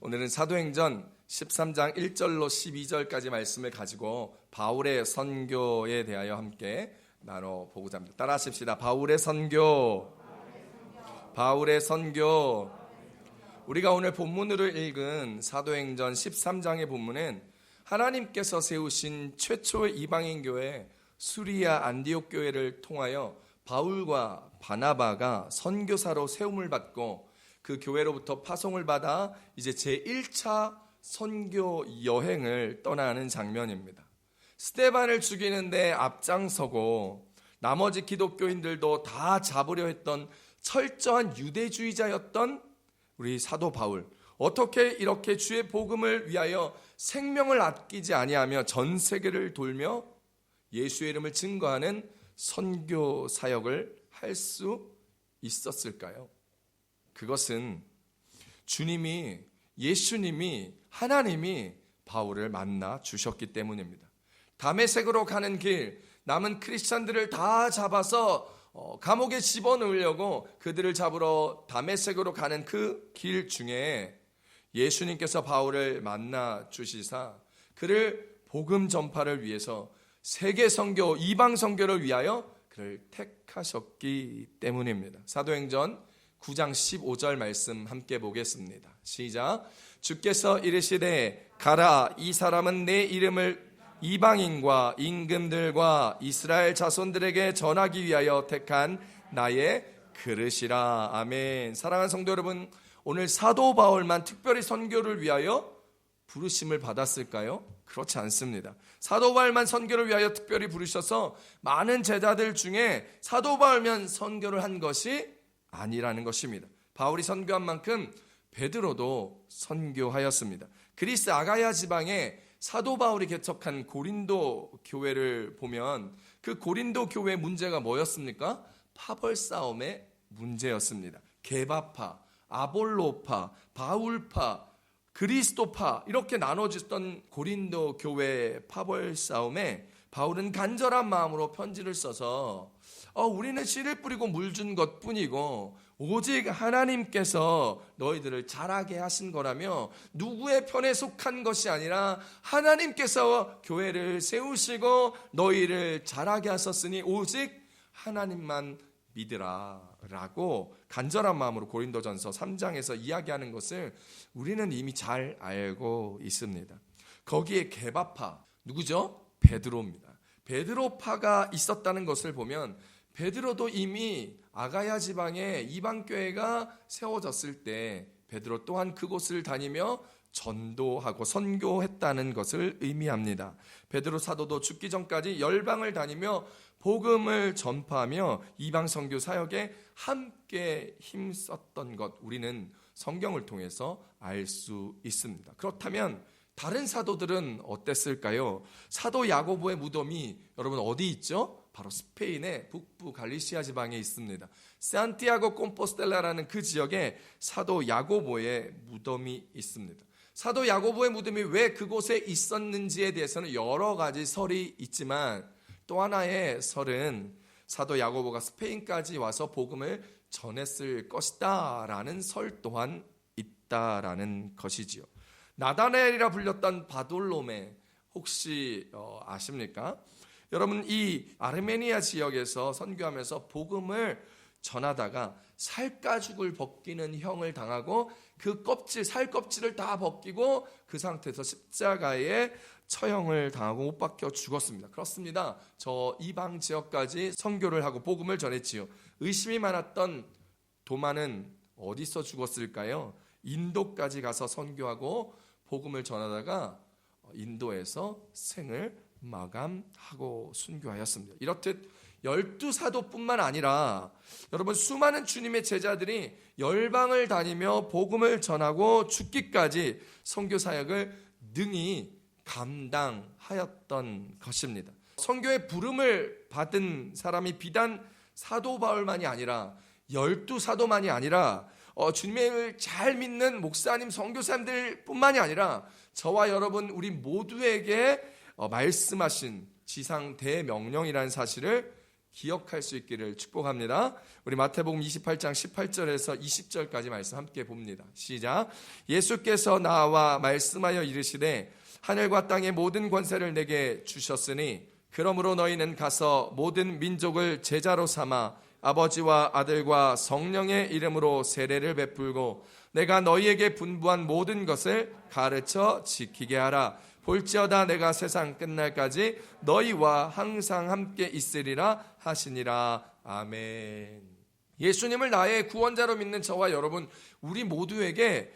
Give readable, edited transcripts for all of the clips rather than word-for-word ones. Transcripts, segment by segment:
오늘은 사도행전 13장 1절로 12절까지 말씀을 가지고 바울의 선교에 대하여 함께 나눠보고자 합니다. 따라 하십시다. 바울의 선교. 바울의 선교. 우리가 오늘 본문으로 읽은 사도행전 13장의 본문은 하나님께서 세우신 최초의 이방인 교회 수리아 안디옥 교회를 통하여 바울과 바나바가 선교사로 세움을 받고 그 교회로부터 파송을 받아 이제 제1차 선교 여행을 떠나는 장면입니다. 스데반을 죽이는데 앞장서고 나머지 기독교인들도 다 잡으려 했던 철저한 유대주의자였던 우리 사도 바울, 어떻게 이렇게 주의 복음을 위하여 생명을 아끼지 아니하며 전 세계를 돌며 예수의 이름을 증거하는 선교 사역을 할 수 있었을까요? 그것은 예수님이 하나님이 바울을 만나 주셨기 때문입니다. 다메섹으로 가는 길, 남은 크리스찬들을 다 잡아서 감옥에 집어넣으려고 그들을 잡으러 다메섹으로 가는 그 길 중에 예수님께서 바울을 만나 주시사 그를 복음 전파를 위해서 세계 선교, 이방 선교를 위하여 그를 택하셨기 때문입니다. 사도행전 9장 15절 말씀 함께 보겠습니다. 시작. 주께서 이르시되 가라, 이 사람은 내 이름을 이방인과 임금들과 이스라엘 자손들에게 전하기 위하여 택한 나의 그릇이라. 아멘. 사랑하는 성도 여러분, 오늘 사도 바울만 특별히 선교를 위하여 부르심을 받았을까요? 그렇지 않습니다. 사도 바울만 선교를 위하여 특별히 부르셔서 많은 제자들 중에 사도 바울만 선교를 한 것이 아니라는 것입니다. 바울이 선교한 만큼 베드로도 선교하였습니다. 그리스 아가야 지방에 사도 바울이 개척한 고린도 교회를 보면 그 고린도 교회의 문제가 뭐였습니까? 파벌 싸움의 문제였습니다. 게바파, 아볼로파, 바울파, 그리스도파 이렇게 나눠졌던 고린도 교회의 파벌 싸움에 바울은 간절한 마음으로 편지를 써서 우리는 씨를 뿌리고 물 준 것뿐이고 오직 하나님께서 너희들을 자라게 하신 거라며 누구의 편에 속한 것이 아니라 하나님께서 교회를 세우시고 너희를 자라게 하셨으니 오직 하나님만 믿으라 라고 간절한 마음으로 고린도전서 3장에서 이야기하는 것을 우리는 이미 잘 알고 있습니다. 거기에 게바파, 누구죠? 베드로입니다. 베드로파가 있었다는 것을 보면 베드로도 이미 아가야 지방에 이방교회가 세워졌을 때 베드로 또한 그곳을 다니며 전도하고 선교했다는 것을 의미합니다. 베드로 사도도 죽기 전까지 열방을 다니며 복음을 전파하며 이방 선교 사역에 함께 힘썼던 것 우리는 성경을 통해서 알 수 있습니다. 그렇다면 다른 사도들은 어땠을까요? 사도 야고보의 무덤이 여러분 어디 있죠? 바로 스페인의 북부 갈리시아 지방에 있습니다. 산티아고 콤포스텔라라는 그 지역에 사도 야고보의 무덤이 있습니다. 사도 야고보의 무덤이 왜 그곳에 있었는지에 대해서는 여러 가지 설이 있지만 또 하나의 설은 사도 야고보가 스페인까지 와서 복음을 전했을 것이다 라는 설 또한 있다라는 것이지요. 나다나엘이라 불렸던 바돌로메 혹시 아십니까? 여러분 이 아르메니아 지역에서 선교하면서 복음을 전하다가 살가죽을 벗기는 형을 당하고 그 살 껍질을 다 벗기고 그 상태에서 십자가에 처형을 당하고 못 박혀 죽었습니다. 그렇습니다. 저 이방 지역까지 선교를 하고 복음을 전했지요. 의심이 많았던 도마는 어디서 죽었을까요? 인도까지 가서 선교하고 복음을 전하다가 인도에서 생을 마감하고 순교하였습니다. 이렇듯 12사도뿐만 아니라 여러분 수많은 주님의 제자들이 열방을 다니며 복음을 전하고 죽기까지 선교 사역을 능히 감당하였던 것입니다. 선교의 부름을 받은 사람이 비단 사도 바울만이 아니라 12사도만이 아니라 주님을 잘 믿는 목사님, 선교사님들 뿐만이 아니라 저와 여러분 우리 모두에게 말씀하신 지상 대명령이라는 사실을 기억할 수 있기를 축복합니다. 우리 마태복음 28장 18절에서 20절까지 말씀 함께 봅니다. 시작. 예수께서 나와 말씀하여 이르시되 하늘과 땅의 모든 권세를 내게 주셨으니 그러므로 너희는 가서 모든 민족을 제자로 삼아 아버지와 아들과 성령의 이름으로 세례를 베풀고 내가 너희에게 분부한 모든 것을 가르쳐 지키게 하라. 볼지어다 내가 세상 끝날까지 너희와 항상 함께 있으리라 하시니라. 아멘. 예수님을 나의 구원자로 믿는 저와 여러분, 우리 모두에게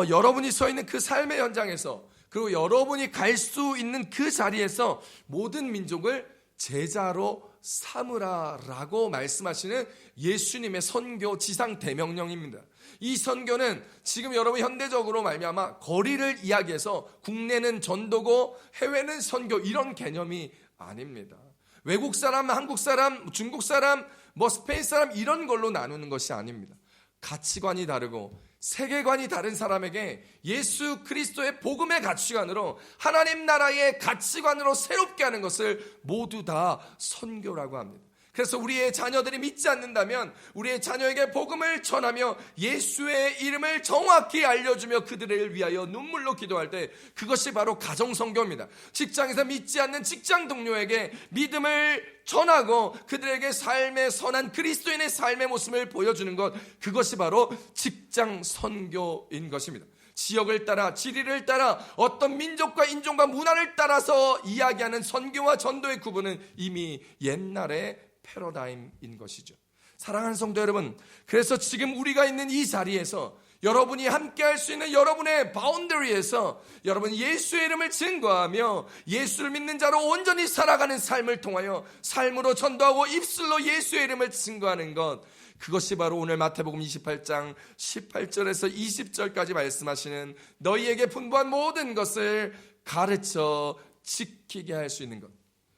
여러분이 서 있는 그 삶의 현장에서, 그리고 여러분이 갈 수 있는 그 자리에서 모든 민족을 제자로 삼으라라고 말씀하시는 예수님의 선교 지상 대명령입니다. 이 선교는 지금 여러분 현대적으로 말미암아 거리를 이야기해서 국내는 전도고 해외는 선교, 이런 개념이 아닙니다. 외국 사람, 한국 사람, 중국 사람, 스페인 사람, 이런 걸로 나누는 것이 아닙니다. 가치관이 다르고 세계관이 다른 사람에게 예수 그리스도의 복음의 가치관으로, 하나님 나라의 가치관으로 새롭게 하는 것을 모두 다 선교라고 합니다. 그래서 우리의 자녀들이 믿지 않는다면 우리의 자녀에게 복음을 전하며 예수의 이름을 정확히 알려주며 그들을 위하여 눈물로 기도할 때, 그것이 바로 가정선교입니다. 직장에서 믿지 않는 직장 동료에게 믿음을 전하고 그들에게 삶의 선한 그리스도인의 삶의 모습을 보여주는 것, 그것이 바로 직장 선교인 것입니다. 지역을 따라, 지리를 따라, 어떤 민족과 인종과 문화를 따라서 이야기하는 선교와 전도의 구분은 이미 옛날에 패러다임인 것이죠. 사랑하는 성도 여러분, 그래서 지금 우리가 있는 이 자리에서 여러분이 함께 할 수 있는 여러분의 바운더리에서 여러분 예수의 이름을 증거하며 예수를 믿는 자로 온전히 살아가는 삶을 통하여 삶으로 전도하고 입술로 예수의 이름을 증거하는 것, 그것이 바로 오늘 마태복음 28장 18절에서 20절까지 말씀하시는 너희에게 분부한 모든 것을 가르쳐 지키게 할 수 있는 것,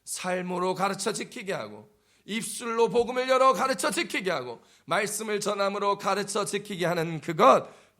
삶으로 가르쳐 지키게 하고 입술로 복음을 열어 가르쳐 지키게 하고 말씀을 전함으로 가르쳐 지키게 하는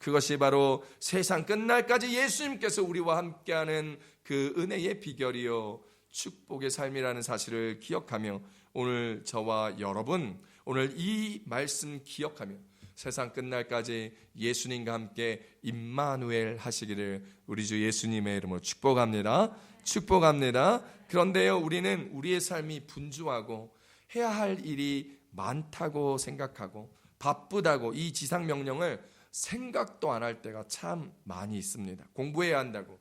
그것이 바로 세상 끝날까지 예수님께서 우리와 함께하는 그 은혜의 비결이요 축복의 삶이라는 사실을 기억하며, 오늘 저와 여러분, 오늘 이 말씀 기억하며 세상 끝날까지 예수님과 함께 임마누엘 하시기를 우리 주 예수님의 이름으로 축복합니다. 축복합니다. 그런데요, 우리는 우리의 삶이 분주하고 해야 할 일이 많다고 생각하고 바쁘다고 이 지상 명령을 생각도 안 할 때가 참 많이 있습니다. 공부해야 한다고,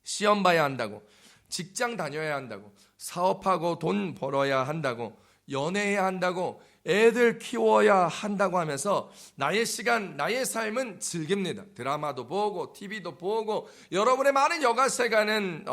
시험 봐야 한다고, 직장 다녀야 한다고, 사업하고 돈 벌어야 한다고, 연애해야 한다고, 애들 키워야 한다고 하면서 나의 시간, 나의 삶은 즐깁니다. 드라마도 보고 TV도 보고 여러분의 많은 여가 시간은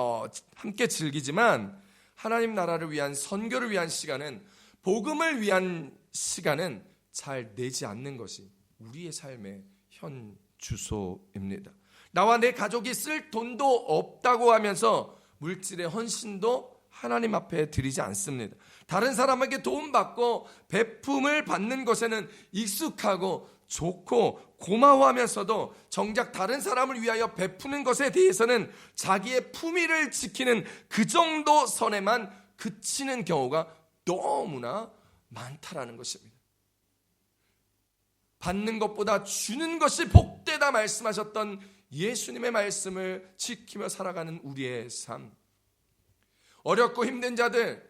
함께 즐기지만 하나님 나라를 위한, 선교를 위한 시간은, 복음을 위한 시간은 잘 내지 않는 것이 우리의 삶의 현 주소입니다. 나와 내 가족이 쓸 돈도 없다고 하면서 물질의 헌신도 하나님 앞에 드리지 않습니다. 다른 사람에게 도움받고 베품을 받는 것에는 익숙하고 좋고 고마워하면서도 정작 다른 사람을 위하여 베푸는 것에 대해서는 자기의 품위를 지키는 그 정도 선에만 그치는 경우가 너무나 많다라는 것입니다. 받는 것보다 주는 것이 복되다 말씀하셨던 예수님의 말씀을 지키며 살아가는 우리의 삶, 어렵고 힘든 자들,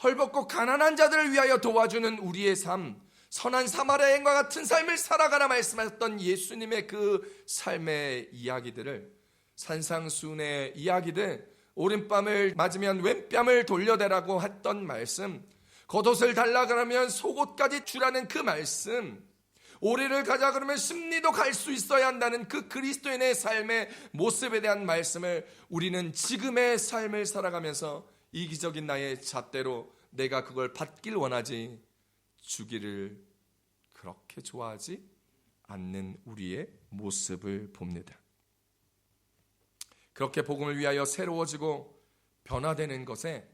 헐벗고 가난한 자들을 위하여 도와주는 우리의 삶, 선한 사마리아 여인과 같은 삶을 살아가라 말씀하셨던 예수님의 그 삶의 이야기들을, 산상수훈의 이야기들, 오른뺨을 맞으면 왼뺨을 돌려대라고 했던 말씀, 겉옷을 달라 그러면 속옷까지 주라는 그 말씀, 오리를 가자 그러면 심리도 갈 수 있어야 한다는 그 그리스도인의 삶의 모습에 대한 말씀을 우리는 지금의 삶을 살아가면서 이기적인 나의 잣대로 내가 그걸 받길 원하지 주기를 그렇게 좋아하지 않는 우리의 모습을 봅니다. 그렇게 복음을 위하여 새로워지고 변화되는 것에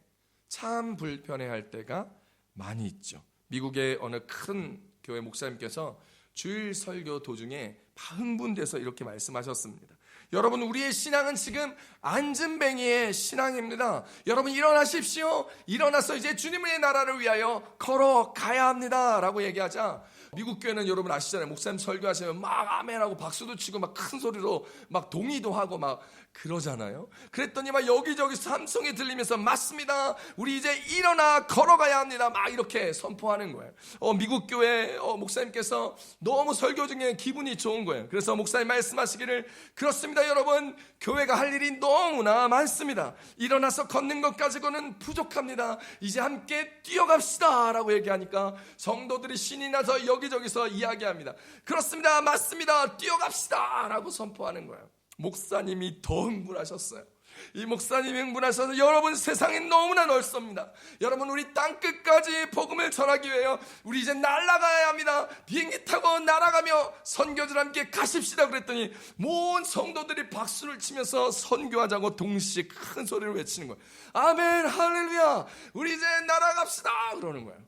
참 불편해할 때가 많이 있죠. 미국의 어느 큰 교회 목사님께서 주일 설교 도중에 흥분돼서 이렇게 말씀하셨습니다. 여러분, 우리의 신앙은 지금 안진뱅이의 신앙입니다. 여러분, 일어나십시오. 일어나서 이제 주님의 나라를 위하여 걸어가야 합니다 라고 얘기하자, 미국 교회는 여러분 아시잖아요. 목사님 설교하시면 막 아멘하고 박수도 치고 막 큰 소리로 막 동의도 하고 막 그러잖아요. 그랬더니 막 여기저기 삼성이 들리면서 맞습니다, 우리 이제 일어나 걸어가야 합니다, 막 이렇게 선포하는 거예요. 미국 교회 목사님께서 너무 설교 중에 기분이 좋은 거예요. 그래서 목사님 말씀하시기를, 그렇습니다 여러분, 교회가 할 일이 너무나 많습니다. 일어나서 걷는 것 가지고는 부족합니다. 이제 함께 뛰어갑시다 라고 얘기하니까 성도들이 신이 나서 여기저기서 이야기합니다. 그렇습니다, 맞습니다, 뛰어갑시다 라고 선포하는 거예요. 목사님이 더 흥분하셨어요. 이 목사님이 흥분하셔서, 여러분, 세상이 너무나 넓습니다. 여러분, 우리 땅끝까지 복음을 전하기 위해 우리 이제 날아가야 합니다. 비행기 타고 날아가며 선교들 함께 가십시다 그랬더니 모든 성도들이 박수를 치면서 선교하자고 동시에 큰 소리를 외치는 거예요. 아멘, 할렐루야, 우리 이제 날아갑시다 그러는 거예요.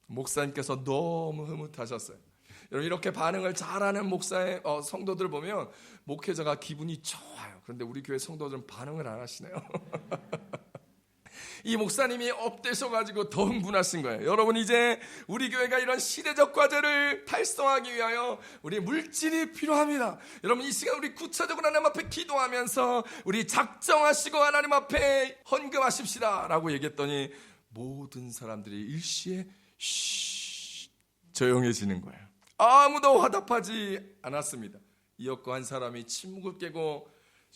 목사님께서 너무 흐뭇하셨어요. 여러분, 이렇게 반응을 잘하는 목사의 성도들 보면 목회자가 기분이 좋아요. 그런데 우리 교회 성도들은 반응을 안 하시네요. 이 목사님이 업되셔가지고 더 흥분하신 거예요. 여러분, 이제 우리 교회가 이런 시대적 과제를 달성하기 위하여 우리 물질이 필요합니다. 여러분, 이 시간 우리 구체적으로 하나님 앞에 기도하면서 우리 작정하시고 하나님 앞에 헌금하십시다 라고 얘기했더니 모든 사람들이 일시에 조용해지는 거예요. 아무도 화답하지 않았습니다. 이었고 한 사람이 침묵을 깨고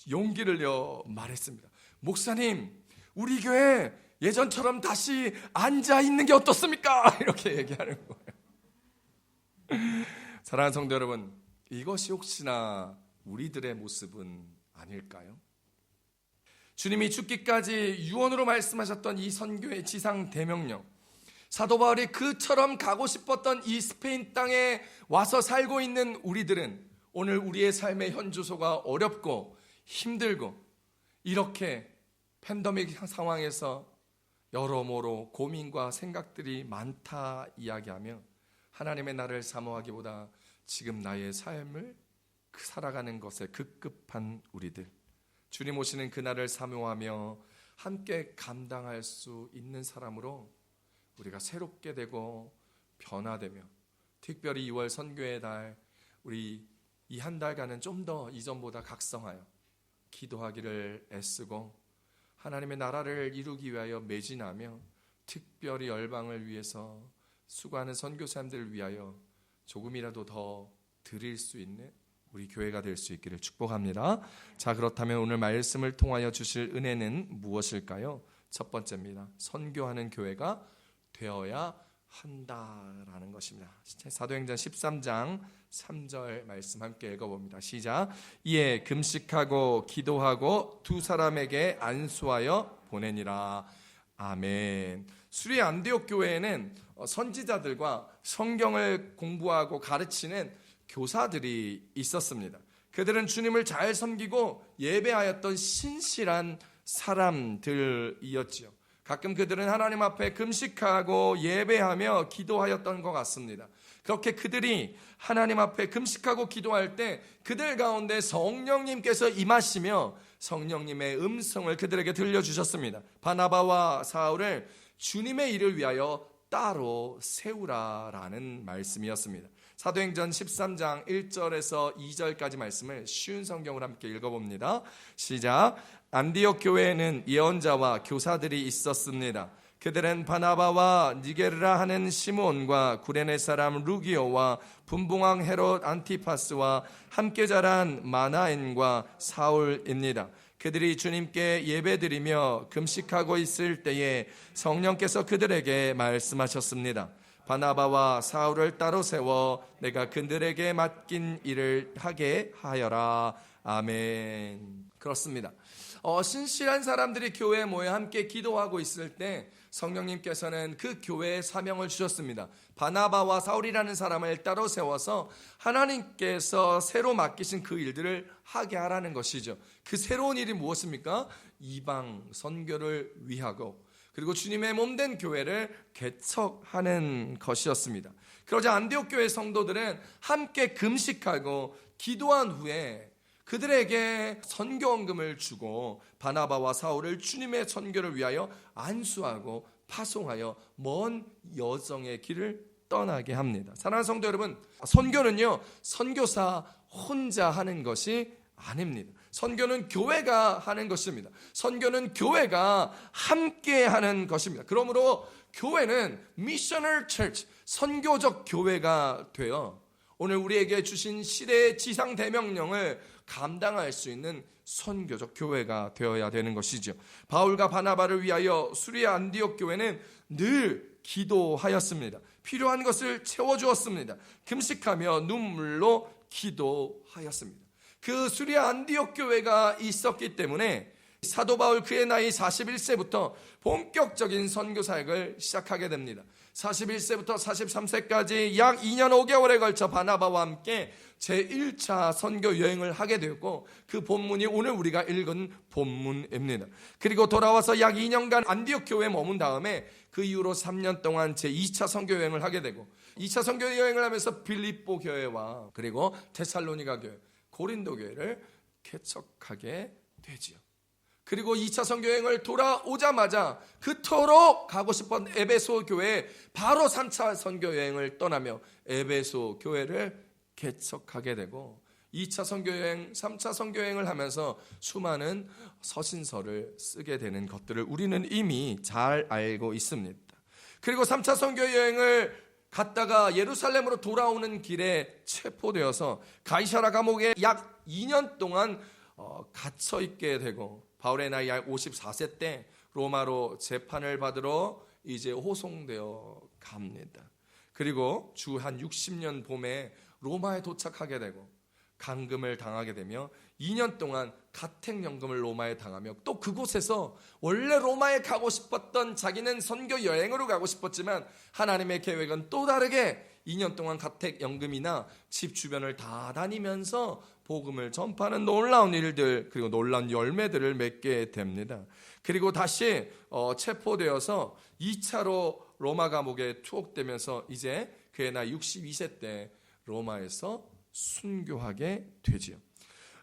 용기를 내 말했습니다. 목사님, 우리 교회 예전처럼 다시 앉아있는 게 어떻습니까? 이렇게 얘기하는 거예요. 사랑하는 성도 여러분, 이것이 혹시나 우리들의 모습은 아닐까요? 주님이 죽기까지 유언으로 말씀하셨던 이 선교의 지상 대명령, 사도 바울이 그처럼 가고 싶었던 이 스페인 땅에 와서 살고 있는 우리들은 오늘 우리의 삶의 현주소가 어렵고 힘들고 이렇게 팬데믹 상황에서 여러모로 고민과 생각들이 많다 이야기하며 하나님의 나를 사모하기보다 지금 나의 삶을 살아가는 것에 급급한 우리들, 주님 오시는 그날을 사모하며 함께 감당할 수 있는 사람으로 우리가 새롭게 되고 변화되며, 특별히 2월 선교의 달, 우리 이 한 달간은 좀 더 이전보다 각성하여 기도하기를 애쓰고 하나님의 나라를 이루기 위하여 매진하며, 특별히 열방을 위해서 수고하는 선교사님들을 위하여 조금이라도 더 드릴 수 있는 우리 교회가 될 수 있기를 축복합니다. 자, 그렇다면 오늘 말씀을 통하여 주실 은혜는 무엇일까요? 첫 번째입니다. 선교하는 교회가 되어야 한다라는 것입니다. 사도행전 13장 3절 말씀 함께 읽어봅니다. 시작. 이에 금식하고 기도하고 두 사람에게 안수하여 보내니라. 아멘. 수리 안디옥 교회에는 선지자들과 성경을 공부하고 가르치는 교사들이 있었습니다. 그들은 주님을 잘 섬기고 예배하였던 신실한 사람들이었지요. 가끔 그들은 하나님 앞에 금식하고 예배하며 기도하였던 것 같습니다. 그렇게 그들이 하나님 앞에 금식하고 기도할 때 그들 가운데 성령님께서 임하시며 성령님의 음성을 그들에게 들려주셨습니다. 바나바와 사울을 주님의 일을 위하여 따로 세우라라는 말씀이었습니다. 사도행전 13장 1절에서 2절까지 말씀을 쉬운 성경으로 함께 읽어봅니다. 시작. 안디옥 교회에는 예언자와 교사들이 있었습니다. 그들은 바나바와 니게르라 하는 시몬과 구레네 사람 루기오와 분봉왕 헤롯 안티파스와 함께 자란 마나엔과 사울입니다. 그들이 주님께 예배드리며 금식하고 있을 때에 성령께서 그들에게 말씀하셨습니다. 바나바와 사울을 따로 세워 내가 그들에게 맡긴 일을 하게 하여라. 아멘. 그렇습니다. 신실한 사람들이 교회에 모여 함께 기도하고 있을 때 성령님께서는 그 교회에 사명을 주셨습니다. 바나바와 사울이라는 사람을 따로 세워서 하나님께서 새로 맡기신 그 일들을 하게 하라는 것이죠. 그 새로운 일이 무엇입니까? 이방 선교를 위하고 그리고 주님의 몸된 교회를 개척하는 것이었습니다. 그러자 안디옥 교회 성도들은 함께 금식하고 기도한 후에 그들에게 선교원금을 주고 바나바와 사울을 주님의 선교를 위하여 안수하고 파송하여 먼 여정의 길을 떠나게 합니다. 사랑하는 성도 여러분, 선교는요 선교사 혼자 하는 것이 아닙니다. 선교는 교회가 하는 것입니다. 선교는 교회가 함께 하는 것입니다. 그러므로 교회는 미셔널 처치, 선교적 교회가 되어 오늘 우리에게 주신 시대의 지상 대명령을 감당할 수 있는 선교적 교회가 되어야 되는 것이죠. 바울과 바나바를 위하여 수리아 안디옥 교회는 늘 기도하였습니다. 필요한 것을 채워주었습니다. 금식하며 눈물로 기도하였습니다. 그 수리아 안디옥 교회가 있었기 때문에 사도 바울 그의 나이 41세부터 본격적인 선교 사역을 시작하게 됩니다. 41세부터 43세까지 약 2년 5개월에 걸쳐 바나바와 함께 제1차 선교 여행을 하게 되었고 그 본문이 오늘 우리가 읽은 본문입니다. 그리고 돌아와서 약 2년간 안디옥 교회에 머문 다음에 그 이후로 3년 동안 제2차 선교 여행을 하게 되고 2차 선교 여행을 하면서 빌립보 교회와 그리고 데살로니가 교회, 고린도 교회를 개척하게 되지요. 그리고 2차 선교여행을 돌아오자마자 그토록 가고 싶은 에베소 교회에 바로 3차 선교여행을 떠나며 에베소 교회를 개척하게 되고 2차 선교여행, 3차 선교여행을 하면서 수많은 서신서를 쓰게 되는 것들을 우리는 이미 잘 알고 있습니다. 그리고 3차 선교여행을 갔다가 예루살렘으로 돌아오는 길에 체포되어서 가이사랴 감옥에 약 2년 동안 갇혀 있게 되고 바울의 나이 약 54세 때 로마로 재판을 받으러 이제 호송되어 갑니다. 그리고 주 한 60년 봄에 로마에 도착하게 되고 감금을 당하게 되며 2년 동안 가택연금을 로마에 당하며 또 그곳에서 원래 로마에 가고 싶었던 자기는 선교 여행으로 가고 싶었지만 하나님의 계획은 또 다르게 2년 동안 가택연금이나 집 주변을 다 다니면서 복음을 전파하는 놀라운 일들 그리고 놀라운 열매들을 맺게 됩니다. 그리고 다시 체포되어서 2차로 로마 감옥에 투옥되면서 이제 그의 나이 62세 때 로마에서 순교하게 되지요.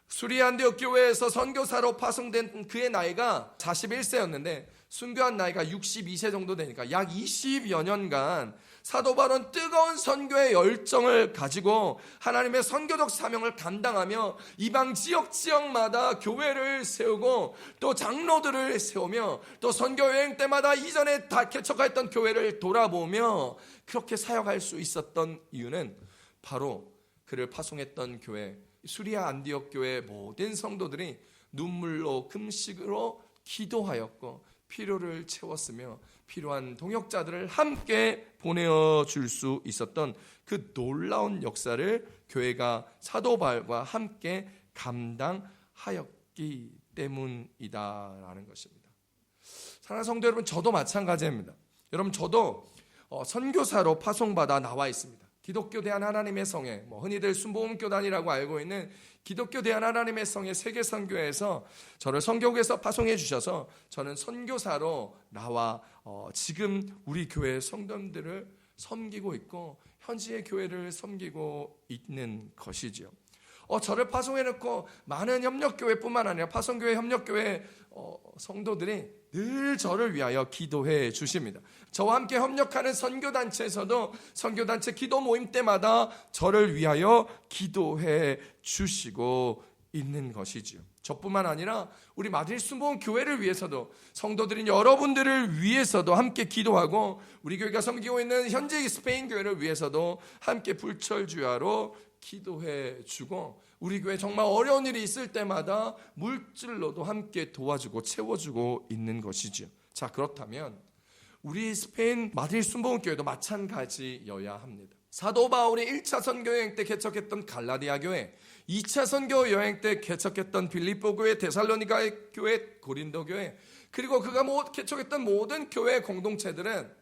수리아 안디옥 교회에서 선교사로 파송된 그의 나이가 41세였는데 순교한 나이가 62세 정도 되니까 약 20여 년간 사도 바울은 뜨거운 선교의 열정을 가지고 하나님의 선교적 사명을 감당하며 이방 지역마다 교회를 세우고 또 장로들을 세우며 또 선교 여행 때마다 이전에 다 개척했던 교회를 돌아보며 그렇게 사역할 수 있었던 이유는 바로 그를 파송했던 교회 수리아 안디옥 교회의 모든 성도들이 눈물로 금식으로 기도하였고 필요를 채웠으며 필요한 동역자들을 함께 보내줄 수 있었던 그 놀라운 역사를 교회가 사도 바울과 함께 감당하였기 때문이다라는 것입니다. 사랑하는 성도 여러분, 저도 마찬가지입니다. 여러분, 저도 선교사로 파송받아 나와 있습니다. 기독교 대한 하나님의 성회, 흔히들 순복음교단이라고 알고 있는 기독교 대한 하나님의 성회 세계선교회에서 저를 선교국에서 파송해 주셔서 저는 선교사로 나와 지금 우리 교회 성도들을 섬기고 있고 현지의 교회를 섬기고 있는 것이죠. 저를 파송해 놓고 많은 협력교회뿐만 아니라 파송교회 협력교회 성도들이 늘 저를 위하여 기도해 주십니다. 저와 함께 협력하는 선교단체에서도 선교단체 기도 모임 때마다 저를 위하여 기도해 주시고 있는 것이지요. 저뿐만 아니라 우리 마드리드 순복음 교회를 위해서도 성도들인 여러분들을 위해서도 함께 기도하고 우리 교회가 섬기고 있는 현재 스페인 교회를 위해서도 함께 불철주야로 기도해 주고 우리 교회 정말 어려운 일이 있을 때마다 물질로도 함께 도와주고 채워주고 있는 것이죠. 자, 그렇다면 우리 스페인 마드리드 순복음 교회도 마찬가지여야 합니다. 사도 바울이 1차 선교 여행 때 개척했던 갈라디아 교회, 2차 선교 여행 때 개척했던 빌립보 교회, 데살로니가 교회, 고린도 교회, 그리고 그가 개척했던 모든 교회 공동체들은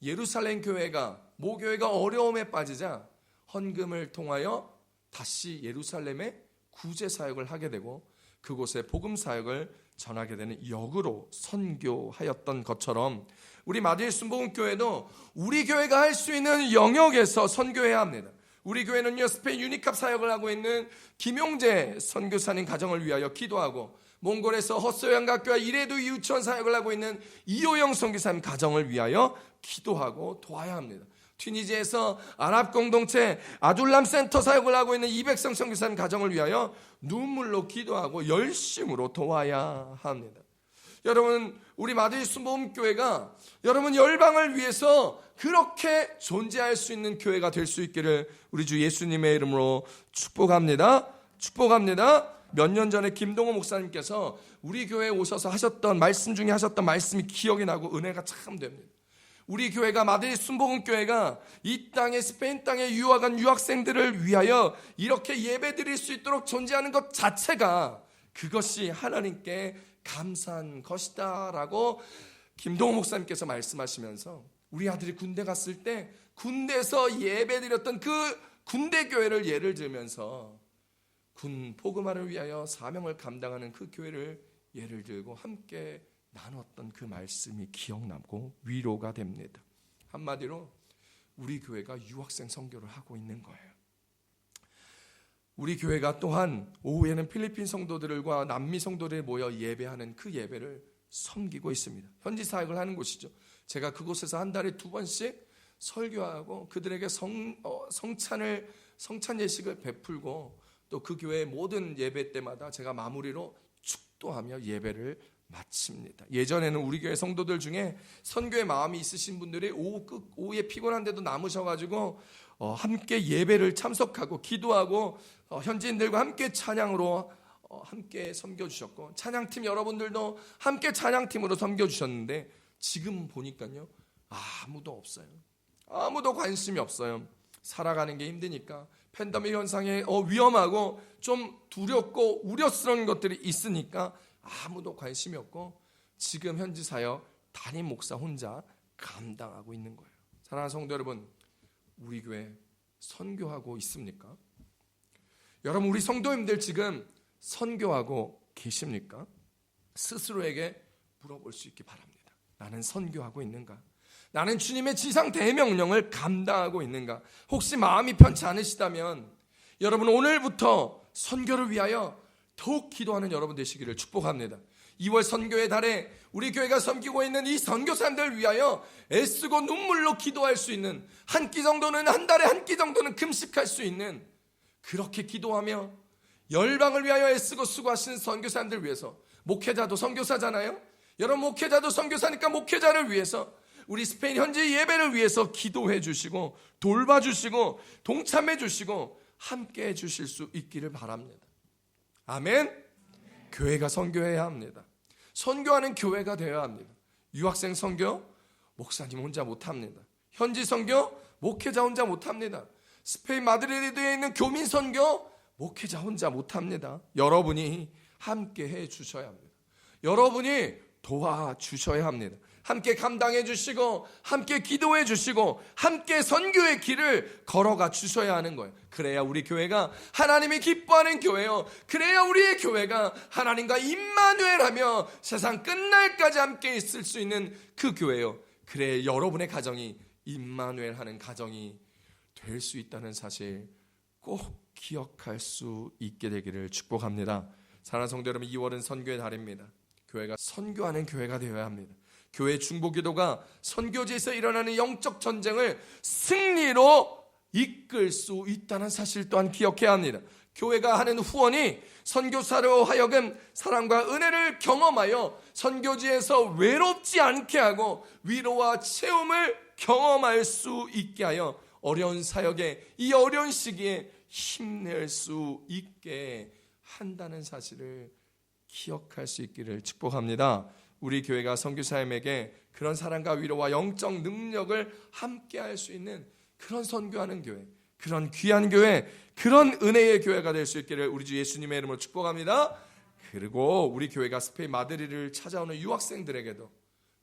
예루살렘 교회가 모교회가 어려움에 빠지자 헌금을 통하여 다시 예루살렘에 구제 사역을 하게 되고 그곳에 복음 사역을 전하게 되는 역으로 선교하였던 것처럼 우리 마드리드 순복음 교회도 우리 교회가 할 수 있는 영역에서 선교해야 합니다. 우리 교회는요, 스페인 유니캅 사역을 하고 있는 김용재 선교사님 가정을 위하여 기도하고, 몽골에서 헛소양각교와 이래도 유치원 사역을 하고 있는 이호영 선교사님 가정을 위하여 기도하고 도와야 합니다. 튀니지에서 아랍 공동체 아둘람 센터 사역을 하고 있는 이백성 선교사님 가정을 위하여 눈물로 기도하고 열심으로 도와야 합니다. 여러분, 우리 마드리드 순복음교회가 여러분 열방을 위해서 그렇게 존재할 수 있는 교회가 될 수 있기를 우리 주 예수님의 이름으로 축복합니다. 축복합니다. 몇 년 전에 김동호 목사님께서 우리 교회에 오셔서 하셨던 말씀 중에 하셨던 말씀이 기억이 나고 은혜가 참 됩니다. 우리 교회가, 마드리드 순복음교회가 이 땅에, 스페인 땅에 유학한 유학생들을 위하여 이렇게 예배드릴 수 있도록 존재하는 것 자체가 그것이 하나님께 감사한 것이다 라고 김동호 목사님께서 말씀하시면서, 우리 아들이 군대 갔을 때 군대에서 예배드렸던 그 군대 교회를 예를 들면서 군 포그마를 위하여 사명을 감당하는 그 교회를 예를 들고 함께 나눴던 그 말씀이 기억나고 위로가 됩니다. 한마디로 우리 교회가 유학생 선교를 하고 있는 거예요. 우리 교회가 또한 오후에는 필리핀 성도들과 남미 성도들이 모여 예배하는 그 예배를 섬기고 있습니다. 현지 사역을 하는 곳이죠. 제가 그곳에서 한 달에 2번씩 설교하고 그들에게 성찬 예식을 베풀고, 또 그 교회의 모든 예배 때마다 제가 마무리로 축도하며 예배를 마칩니다. 예전에는 우리 교회 성도들 중에 선교의 마음이 있으신 분들이 오후에 피곤한데도 남으셔가지고 함께 예배를 참석하고 기도하고 현지인들과 함께 찬양으로 함께 섬겨주셨고, 찬양팀 여러분들도 함께 찬양팀으로 섬겨주셨는데, 지금 보니까요 아무도 없어요. 아무도 관심이 없어요. 살아가는 게 힘드니까, 팬데믹 현상에 위험하고 좀 두렵고 우려스러운 것들이 있으니까 아무도 관심이 없고, 지금 현지 사역 담임 목사 혼자 감당하고 있는 거예요. 사랑하는 성도 여러분, 우리 교회 선교하고 있습니까? 여러분, 우리 성도님들 지금 선교하고 계십니까? 스스로에게 물어볼 수 있기 바랍니다. 나는 선교하고 있는가? 나는 주님의 지상 대명령을 감당하고 있는가? 혹시 마음이 편치 않으시다면 여러분, 오늘부터 선교를 위하여 더욱 기도하는 여러분 되시기를 축복합니다. 2월 선교의 달에 우리 교회가 섬기고 있는 이 선교사님들을 위하여 애쓰고 눈물로 기도할 수 있는, 한 끼 정도는, 한 달에 한 끼 정도는 금식할 수 있는, 그렇게 기도하며 열방을 위하여 애쓰고 수고하시는 선교사님들 위해서, 목회자도 선교사잖아요. 여러분, 목회자도 선교사니까 목회자를 위해서, 우리 스페인 현지 예배를 위해서 기도해 주시고 돌봐 주시고 동참해 주시고 함께 해 주실 수 있기를 바랍니다. 아멘. 교회가 선교해야 합니다. 선교하는 교회가 되어야 합니다. 유학생 선교 목사님 혼자 못합니다. 현지 선교 목회자 혼자 못합니다. 스페인 마드리드에 있는 교민 선교 목회자 혼자 못합니다. 여러분이 함께 해 주셔야 합니다. 여러분이 도와주셔야 합니다. 함께 감당해 주시고 함께 기도해 주시고 함께 선교의 길을 걸어가 주셔야 하는 거예요. 그래야 우리 교회가 하나님이 기뻐하는 교회요, 그래야 우리의 교회가 하나님과 임마누엘하며 세상 끝날까지 함께 있을 수 있는 그 교회요, 그래야 여러분의 가정이 임마누엘하는 가정이 될 수 있다는 사실 꼭 기억할 수 있게 되기를 축복합니다. 사랑하는 성도 여러분, 2월은 선교의 달입니다. 교회가 선교하는 교회가 되어야 합니다. 교회 중보기도가 선교지에서 일어나는 영적 전쟁을 승리로 이끌 수 있다는 사실 또한 기억해야 합니다. 교회가 하는 후원이 선교사로 하여금 사랑과 은혜를 경험하여 선교지에서 외롭지 않게 하고 위로와 체험을 경험할 수 있게 하여 어려운 사역에, 이 어려운 시기에 힘낼 수 있게 한다는 사실을 기억할 수 있기를 축복합니다. 우리 교회가 선교사님에게 그런 사랑과 위로와 영적 능력을 함께 할 수 있는 그런 선교하는 교회, 그런 귀한 교회, 그런 은혜의 교회가 될 수 있기를 우리 주 예수님의 이름으로 축복합니다. 그리고 우리 교회가 스페인 마드리드를 찾아오는 유학생들에게도,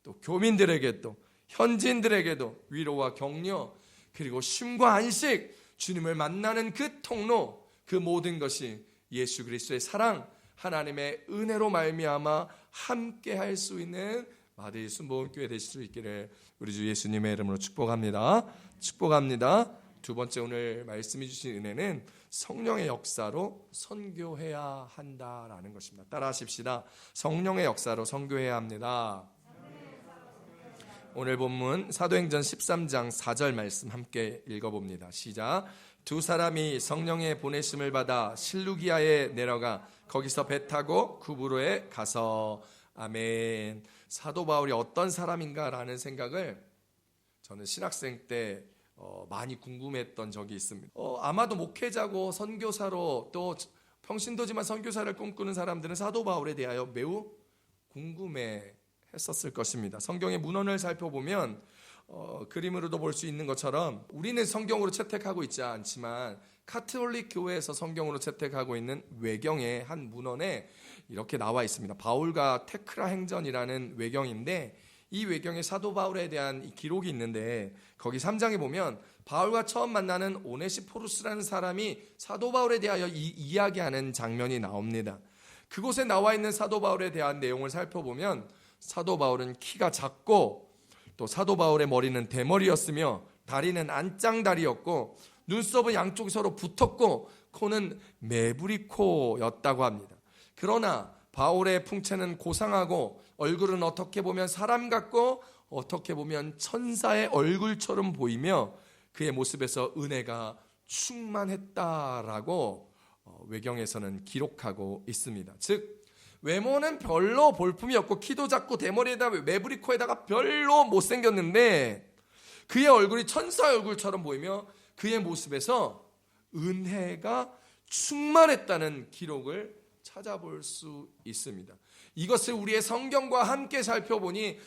또 교민들에게도, 현지인들에게도 위로와 격려, 그리고 쉼과 안식, 주님을 만나는 그 통로, 그 모든 것이 예수 그리스도의 사랑, 하나님의 은혜로 말미암아 함께 할 수 있는 마드리드 순복음교회 되실 수 있기를 우리 주 예수님의 이름으로 축복합니다. 축복합니다. 두 번째 오늘 말씀해 주신 은혜는 성령의 역사로 선교해야 한다라는 것입니다. 따라 하십시다. 성령의 역사로 선교해야 합니다. 오늘 본문 사도행전 13장 4절 말씀 함께 읽어봅니다. 시작. 두 사람이 성령의 보내심을 받아 실루기아에 내려가 거기서 배 타고 구브로에 가서. 아멘. 사도 바울이 어떤 사람인가라는 생각을 저는 신학생 때 많이 궁금했던 적이 있습니다. 아마도 목회자고 선교사로 또 평신도지만 선교사를 꿈꾸는 사람들은 사도 바울에 대하여 매우 궁금해했었을 것입니다. 성경의 문헌을 살펴보면 그림으로도 볼 수 있는 것처럼 우리는 성경으로 채택하고 있지 않지만 카톨릭 교회에서 성경으로 채택하고 있는 외경의 한 문헌에 이렇게 나와 있습니다. 바울과 테크라 행전이라는 외경인데 이 외경에 사도 바울에 대한 이 기록이 있는데 거기 3장에 보면 바울과 처음 만나는 오네시포루스라는 사람이 사도 바울에 대하여 이야기하는 장면이 나옵니다. 그곳에 나와 있는 사도 바울에 대한 내용을 살펴보면 사도 바울은 키가 작고 또 사도 바울의 머리는 대머리였으며 다리는 안짱다리였고 눈썹은 양쪽이 서로 붙었고 코는 매부리코였다고 합니다. 그러나 바울의 풍채는 고상하고 얼굴은 어떻게 보면 사람 같고 어떻게 보면 천사의 얼굴처럼 보이며 그의 모습에서 은혜가 충만했다라고 외경에서는 기록하고 있습니다. 즉 외모는 별로 볼품이 없고 키도 작고 대머리에다 매부리코에다가 별로 못생겼는데 그의 얼굴이 천사의 얼굴처럼 보이며 그의 모습에서 은혜가 충만했다는 기록을 찾아볼 수 있습니다. 이것을 우리의 성경과 함께 살펴보니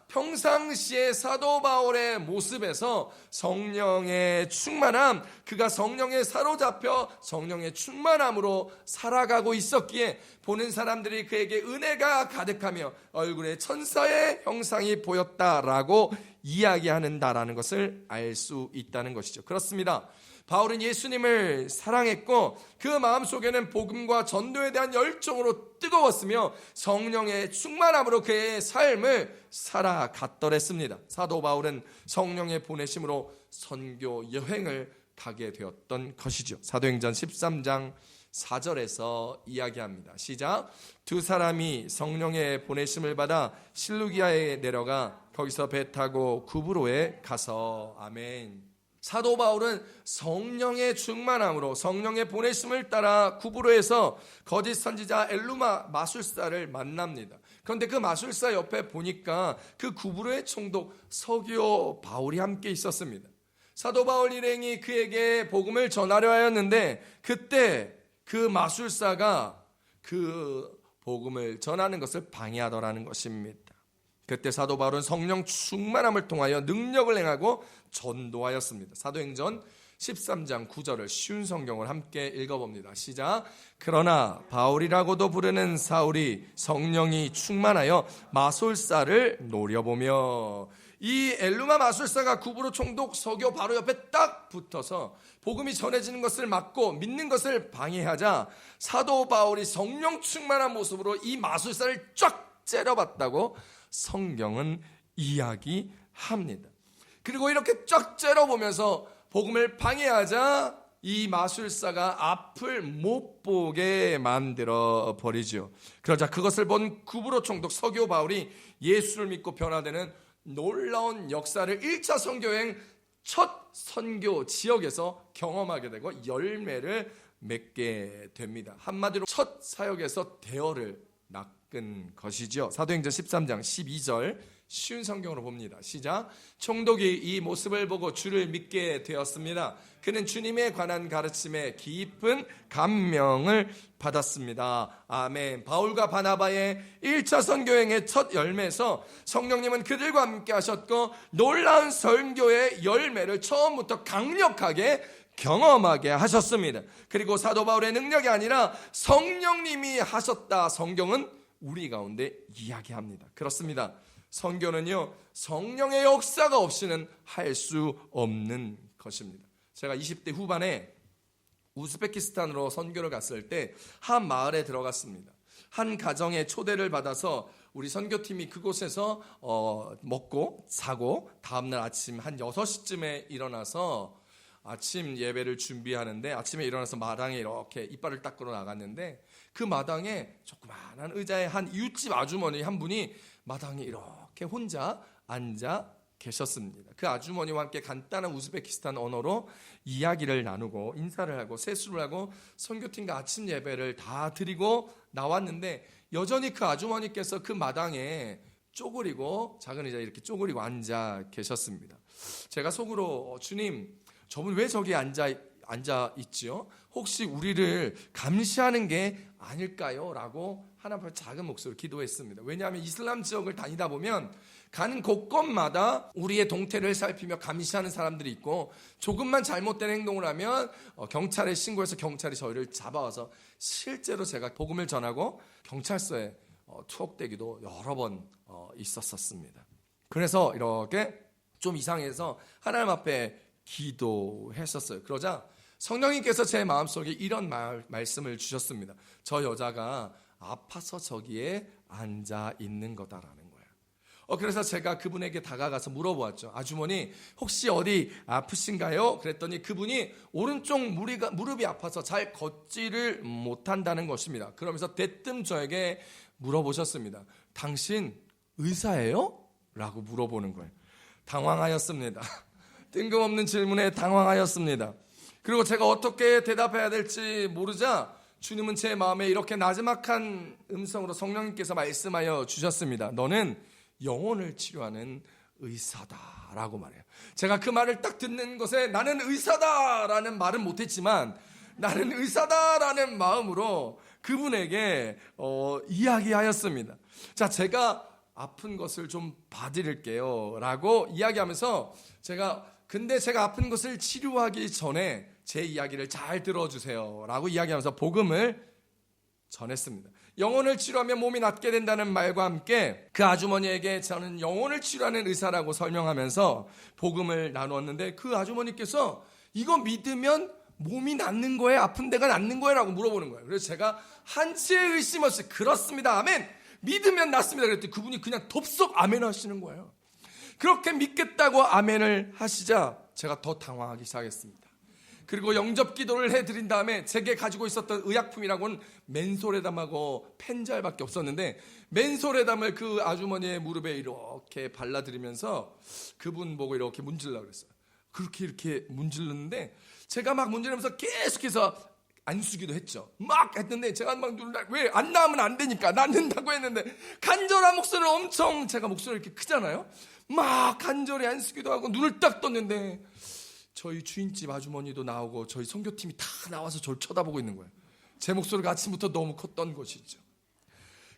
평상시에 사도 바울의 모습에서 성령의 충만함, 그가 성령에 사로잡혀 성령의 충만함으로 살아가고 있었기에 보는 사람들이 그에게 은혜가 가득하며 얼굴에 천사의 형상이 보였다라고 이야기하는다라는 것을 알 수 있다는 것이죠. 그렇습니다. 바울은 예수님을 사랑했고 그 마음속에는 복음과 전도에 대한 열정으로 뜨거웠으며 성령의 충만함으로 그의 삶을 살아갔더랬습니다. 사도 바울은 성령의 보내심으로 선교 여행을 가게 되었던 것이죠. 사도행전 13장 4절에서 이야기합니다. 시작. 두 사람이 성령의 보내심을 받아 실루기아에 내려가 거기서 배 타고 구브로에 가서. 아멘. 사도 바울은 성령의 충만함으로 성령의 보내심을 따라 구브로에서 거짓 선지자 엘루마 마술사를 만납니다. 그런데 그 마술사 옆에 보니까 그 구브로의 총독 서기오 바울이 함께 있었습니다. 사도 바울 일행이 그에게 복음을 전하려 하였는데 그때 그 마술사가 그 복음을 전하는 것을 방해하더라는 것입니다. 그때 사도 바울은 성령 충만함을 통하여 능력을 행하고 전도하였습니다. 사도행전 13장 9절을 쉬운 성경을 함께 읽어봅니다. 시작. 그러나 바울이라고도 부르는 사울이 성령이 충만하여 마술사를 노려보며. 이 엘루마 마술사가 구브로 총독 서교 바로 옆에 딱 붙어서 복음이 전해지는 것을 막고 믿는 것을 방해하자 사도 바울이 성령 충만한 모습으로 이 마술사를 쫙 째려봤다고 성경은 이야기합니다. 그리고 이렇게 쫙 째려보면서 복음을 방해하자 이 마술사가 앞을 못 보게 만들어 버리죠. 그러자 그것을 본 구브로 총독 서기오 바울이 예수를 믿고 변화되는 놀라운 역사를 1차 선교여행 첫 선교 지역에서 경험하게 되고 열매를 맺게 됩니다. 한마디로 첫 사역에서 대어를 낚은 것이죠. 사도행전 13장 12절 쉬운 성경으로 봅니다. 시작. 총독이 이 모습을 보고 주를 믿게 되었습니다. 그는 주님에 관한 가르침에 깊은 감명을 받았습니다. 아멘. 바울과 바나바의 1차 선교행의 첫 열매에서 성령님은 그들과 함께 하셨고 놀라운 선교의 열매를 처음부터 강력하게 경험하게 하셨습니다. 그리고 사도 바울의 능력이 아니라 성령님이 하셨다. 성경은 우리 가운데 이야기합니다. 그렇습니다. 선교는요, 성령의 역사가 없이는 할 수 없는 것입니다. 제가 20대 후반에 우즈베키스탄으로 선교를 갔을 때 한 마을에 들어갔습니다. 한 가정의 초대를 받아서 우리 선교팀이 그곳에서 먹고 자고 다음날 아침 한 6시쯤에 일어나서 아침 예배를 준비하는데 아침에 일어나서 마당에 이렇게 이빨을 닦으러 나갔는데 그 마당에 조그마한 의자에 한 이웃집 아주머니 한 분이 마당에 이렇게 혼자 앉아 계셨습니다. 그 아주머니와 함께 간단한 우즈베키스탄 언어로 이야기를 나누고 인사를 하고 세수를 하고 선교팀과 아침 예배를 다 드리고 나왔는데 여전히 그 아주머니께서 그 마당에 쪼그리고 작은 의자에 이렇게 쪼그리고 앉아 계셨습니다. 제가 속으로 주님, 저분 왜 저기 앉아 있지요? 혹시 우리를 감시하는 게 아닐까요? 라고 하나님 앞에 작은 목소리로 기도했습니다. 왜냐하면 이슬람 지역을 다니다 보면 가는 곳곳마다 우리의 동태를 살피며 감시하는 사람들이 있고 조금만 잘못된 행동을 하면 경찰에 신고해서 경찰이 저희를 잡아와서 실제로 제가 복음을 전하고 경찰서에 투옥되기도 여러 번 있었습니다. 그래서 이렇게 좀 이상해서 하나님 앞에 기도했었어요. 그러자 성령님께서 제 마음속에 이런 말씀을 주셨습니다. 저 여자가 아파서 저기에 앉아 있는 거다라는 거예요. 그래서 제가 그분에게 다가가서 물어보았죠. 아주머니 혹시 어디 아프신가요? 그랬더니 그분이 오른쪽 무릎이 아파서 잘 걷지를 못한다는 것입니다. 그러면서 대뜸 저에게 물어보셨습니다. 당신 의사예요? 라고 물어보는 거예요. 당황하였습니다. 뜬금없는 질문에 당황하였습니다. 그리고 제가 어떻게 대답해야 될지 모르자 주님은 제 마음에 이렇게 나지막한 음성으로 성령님께서 말씀하여 주셨습니다. 너는 영혼을 치료하는 의사다라고 말해요. 제가 그 말을 딱 듣는 것에 나는 의사다라는 말은 못했지만 나는 의사다라는 마음으로 그분에게 이야기하였습니다. 자, 제가 아픈 것을 좀 봐드릴게요 라고 이야기하면서 근데 제가 아픈 것을 치료하기 전에 제 이야기를 잘 들어주세요 라고 이야기하면서 복음을 전했습니다. 영혼을 치료하면 몸이 낫게 된다는 말과 함께 그 아주머니에게 저는 영혼을 치료하는 의사라고 설명하면서 복음을 나누었는데 그 아주머니께서 이거 믿으면 몸이 낫는 거예요? 아픈 데가 낫는 거예요? 라고 물어보는 거예요. 그래서 제가 한치의 의심 없이 그렇습니다. 아멘. 믿으면 낫습니다. 그랬더니 그분이 그냥 덥석 아멘 하시는 거예요. 그렇게 믿겠다고 아멘을 하시자 제가 더 당황하기 시작했습니다. 그리고 영접 기도를 해드린 다음에 제게 가지고 있었던 의약품이라고는 맨솔에담하고 펜잘밖에 없었는데 맨솔에담을 그 아주머니의 무릎에 이렇게 발라드리면서 그분 보고 이렇게 문질러라 그랬어요. 그렇게 이렇게 문질렀는데 제가 막 문지르면서 계속해서 안수기도 했죠. 막 했는데 제가 막 왜 안 나으면 안 되니까 낫는다고 했는데 간절한 목소리를 엄청 제가 목소리가 이렇게 크잖아요. 막 간절히 안수기도 하고 눈을 딱 떴는데 저희 주인집 아주머니도 나오고 저희 선교팀이 다 나와서 저를 쳐다보고 있는 거예요. 제 목소리가 아침부터 너무 컸던 것이죠.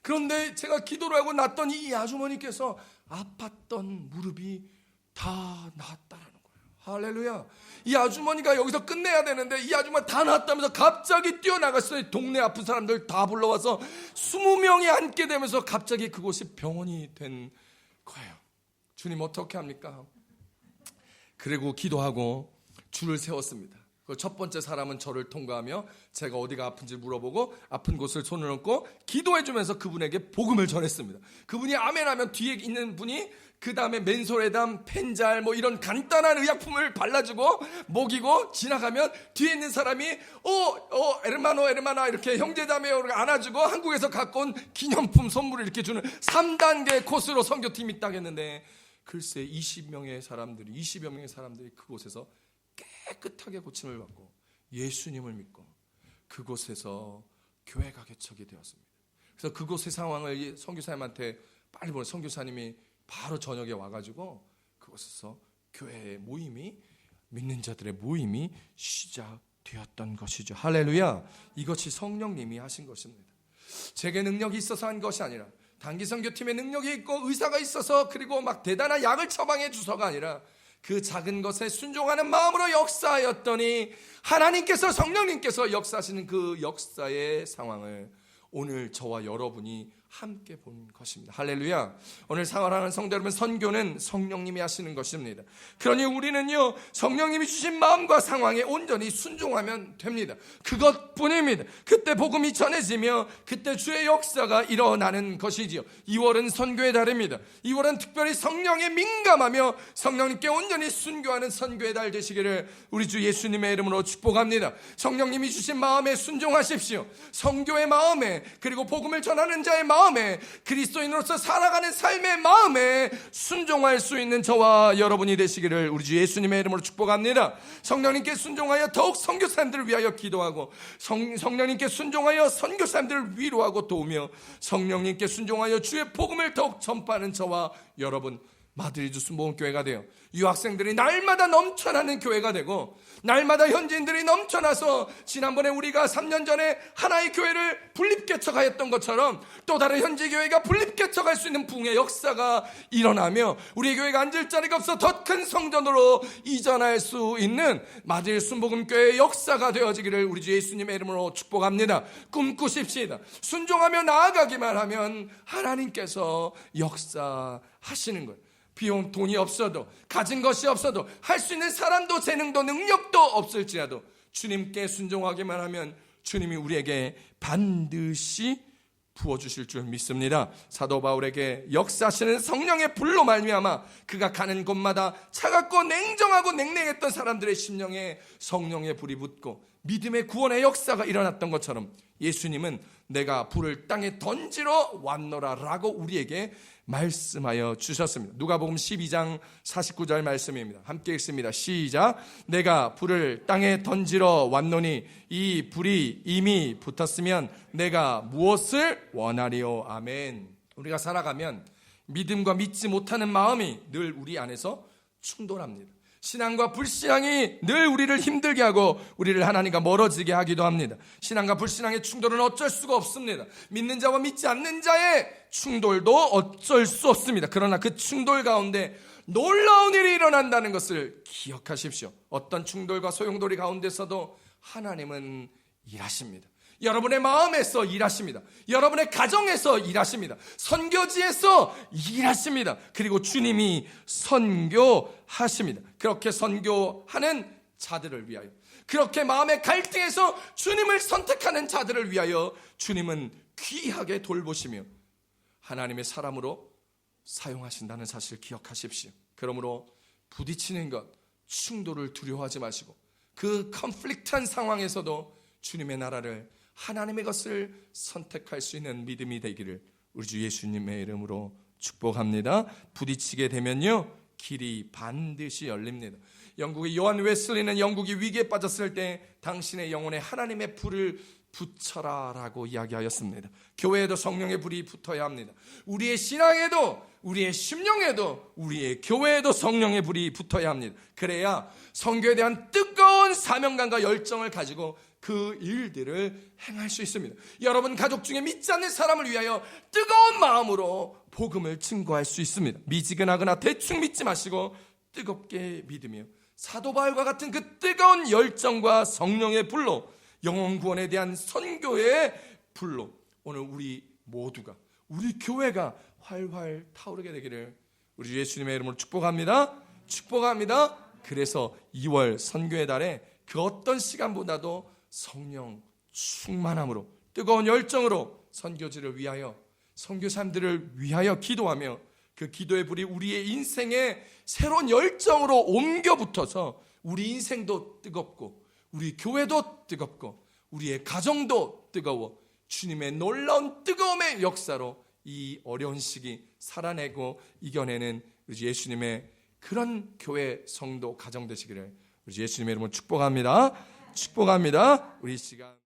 그런데 제가 기도를 하고 났더니 이 아주머니께서 아팠던 무릎이 다 나았다라는 거예요. 할렐루야. 이 아주머니가 여기서 끝내야 되는데 이 아주머니 다 나았다면서 갑자기 뛰어나갔어요. 동네 아픈 사람들 다 불러와서 20명이 앉게 되면서 갑자기 그곳이 병원이 된 거예요. 주님 어떻게 합니까? 그리고 기도하고 줄을 세웠습니다. 그 첫 번째 사람은 저를 통과하며 제가 어디가 아픈지 물어보고 아픈 곳을 손을 얹고 기도해주면서 그분에게 복음을 전했습니다. 그분이 아멘하면 뒤에 있는 분이 그 다음에 맨솔에담, 펜잘 뭐 이런 간단한 의약품을 발라주고 먹이고 지나가면 뒤에 있는 사람이 에르마노 이렇게 형제자매로 안아주고 한국에서 갖고 온 기념품 선물을 이렇게 주는 3단계 코스로 선교팀이 딱 했는데 글쎄 20여 명의 사람들이 그곳에서 깨끗하게 고침을 받고 예수님을 믿고 그곳에서 교회가 개척이 되었습니다. 그래서 그곳의 상황을 선교사님한테 빨리 보내 선교사님이 바로 저녁에 와가지고 그곳에서 교회의 모임이 믿는 자들의 모임이 시작되었던 것이죠. 할렐루야. 이것이 성령님이 하신 것입니다. 제게 능력이 있어서 한 것이 아니라 단기 선교팀에 능력이 있고 의사가 있어서 그리고 막 대단한 약을 처방해 주서가 아니라 그 작은 것에 순종하는 마음으로 역사하였더니 하나님께서 성령님께서 역사하시는 그 역사의 상황을 오늘 저와 여러분이 함께 본 것입니다. 할렐루야. 오늘 사랑하는 성도 여러분, 선교는 성령님이 하시는 것입니다. 그러니 우리는요, 성령님이 주신 마음과 상황에 온전히 순종하면 됩니다. 그것뿐입니다. 그때 복음이 전해지며 그때 주의 역사가 일어나는 것이지요. 2월은 선교의 달입니다. 2월은 특별히 성령에 민감하며 성령님께 온전히 순교하는 선교의 달 되시기를 우리 주 예수님의 이름으로 축복합니다. 성령님이 주신 마음에 순종하십시오. 선교의 마음에, 그리고 복음을 전하는 자의 마음에, 그리스도인으로서 살아가는 삶의 마음에 순종할 수 있는 저와 여러분이 되시기를 우리 주 예수님의 이름으로 축복합니다. 성령님께 순종하여 더욱 선교사님들을 위하여 기도하고, 성령님께 순종하여 선교사님들을 위로하고 도우며, 성령님께 순종하여 주의 복음을 더욱 전파하는 저와 여러분, 마드리드 순복음교회가 되어 유학생들이 날마다 넘쳐나는 교회가 되고, 날마다 현지인들이 넘쳐나서 지난번에 우리가 3년 전에 하나의 교회를 분립개척하였던 것처럼 또 다른 현지 교회가 분립개척할 수 있는 부흥의 역사가 일어나며 우리 교회가 앉을 자리가 없어 더 큰 성전으로 이전할 수 있는 마드리드 순복음교회의 역사가 되어지기를 우리 주 예수님의 이름으로 축복합니다. 꿈꾸십시다. 순종하며 나아가기만 하면 하나님께서 역사하시는 거예요. 비용, 돈이 없어도, 가진 것이 없어도, 할 수 있는 사람도 재능도 능력도 없을지라도 주님께 순종하기만 하면 주님이 우리에게 반드시 부어주실 줄 믿습니다. 사도 바울에게 역사하시는 성령의 불로 말미암아 그가 가는 곳마다 차갑고 냉정하고 냉랭했던 사람들의 심령에 성령의 불이 붙고 믿음의 구원의 역사가 일어났던 것처럼 예수님은 내가 불을 땅에 던지러 왔노라 라고 우리에게 말씀하여 주셨습니다. 누가복음 12장 49절 말씀입니다. 함께 읽습니다. 시작. 내가 불을 땅에 던지러 왔노니 이 불이 이미 붙었으면 내가 무엇을 원하리요. 아멘. 우리가 살아가면 믿음과 믿지 못하는 마음이 늘 우리 안에서 충돌합니다. 신앙과 불신앙이 늘 우리를 힘들게 하고 우리를 하나님과 멀어지게 하기도 합니다. 신앙과 불신앙의 충돌은 어쩔 수가 없습니다. 믿는 자와 믿지 않는 자의 충돌도 어쩔 수 없습니다. 그러나 그 충돌 가운데 놀라운 일이 일어난다는 것을 기억하십시오. 어떤 충돌과 소용돌이 가운데서도 하나님은 일하십니다. 여러분의 마음에서 일하십니다. 여러분의 가정에서 일하십니다. 선교지에서 일하십니다. 그리고 주님이 선교하십니다. 그렇게 선교하는 자들을 위하여, 그렇게 마음의 갈등에서 주님을 선택하는 자들을 위하여 주님은 귀하게 돌보시며 하나님의 사람으로 사용하신다는 사실을 기억하십시오. 그러므로 부딪히는 것, 충돌을 두려워하지 마시고 그 컨플릭트한 상황에서도 주님의 나라를, 하나님의 것을 선택할 수 있는 믿음이 되기를 우리 주 예수님의 이름으로 축복합니다. 부딪히게 되면요, 길이 반드시 열립니다. 영국의 요한 웨슬리는 영국이 위기에 빠졌을 때 당신의 영혼에 하나님의 불을 붙여라 라고 이야기하였습니다. 교회에도 성령의 불이 붙어야 합니다. 우리의 신앙에도, 우리의 심령에도, 우리의 교회에도 성령의 불이 붙어야 합니다. 그래야 선교에 대한 뜨거운 사명감과 열정을 가지고 그 일들을 행할 수 있습니다. 여러분 가족 중에 믿지 않는 사람을 위하여 뜨거운 마음으로 복음을 증거할 수 있습니다. 미지근하거나 대충 믿지 마시고 뜨겁게 믿으며 사도 바울과 같은 그 뜨거운 열정과 성령의 불로, 영혼 구원에 대한 선교의 불로 오늘 우리 모두가, 우리 교회가 활활 타오르게 되기를 우리 예수님의 이름으로 축복합니다. 축복합니다. 그래서 2월 선교의 달에 그 어떤 시간보다도 성령 충만함으로, 뜨거운 열정으로 선교지를 위하여, 선교사님들을 위하여 기도하며 그 기도의 불이 우리의 인생에 새로운 열정으로 옮겨 붙어서 우리 인생도 뜨겁고 우리 교회도 뜨겁고 우리의 가정도 뜨거워 주님의 놀라운 뜨거움의 역사로 이 어려운 시기 살아내고 이겨내는 우리 예수님의 그런 교회 성도 가정 되시기를 우리 예수님의 이름으로 축복합니다. 축복합니다. 우리 시간